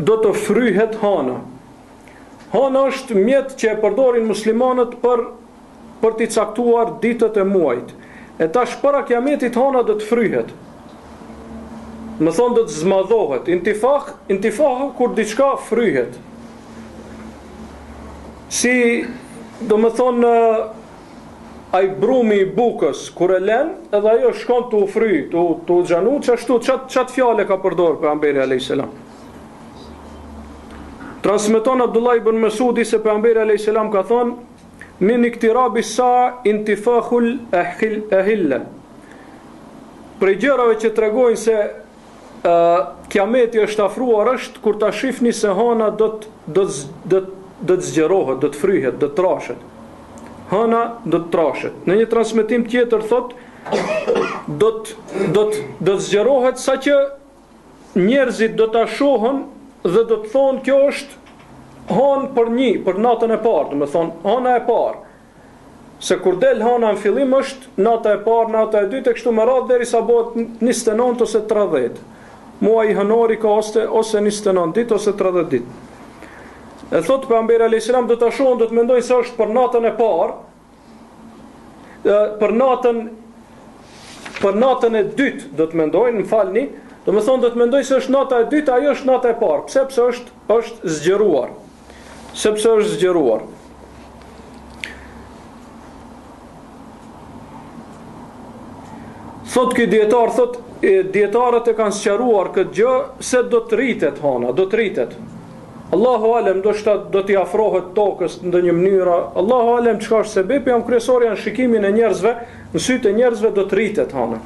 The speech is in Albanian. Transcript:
do të fryhet hana. Hana është mjet që e përdorin muslimanët për t'i caktuar ditët e muajit. E tash para kiametit hana do të fryhet. Më thonë do të zmadhohet. Intifah kur diçka fryhet. Si do më thonë ai brumi i bukës kur e lën, edhe ajo shkon të u fry, të u xhanu, çat fjalë ka përdorur pejgamberi alayhis salam. Transmeton Abdullah ibn Mesudi se pejgamberi alayhis salam ka thonë min iktirabi sa intifahul ahilla. Për gjërave që tregojnë se kiameti është afruar është kur ta shihni se hana do të zgjerohet, do të fryhet, do të trashet. Hana do të trashet. Në një transmetim tjetër thot do të zgjerohet saqë njerëzit do ta shohën dhe do të thonë kjo është hanë për natën e parë, do të thonë hana e parë. Se kur del hana në fillim është nata e parë, nata e dytë e kështu me radhë derisa bëhet 29 ose 30. Muaji hënori ka ose 29 ditë ose 30 ditë. E thot pejgamberi alayhis salam do ta shohën, do të mendojnë se është për natën e parë, për natën e dytë do të mendojnë, më falni, do të thonë do të mendojnë se është nata e dytë, ajo është nata e parë. Pse është zgjeruar. Sepse është zgjeruar. Thot ky dietar, dietarët e kanë sqaruar këtë gjë se do të rritet hana, do të rritet. Allahu alem do t'i afrohet tokës në ndonjë mënyrë. Allahu alem çka është sebepi, kryesor janë shikimin e njerëzve, në sytë e njerëzve do të rritet hana.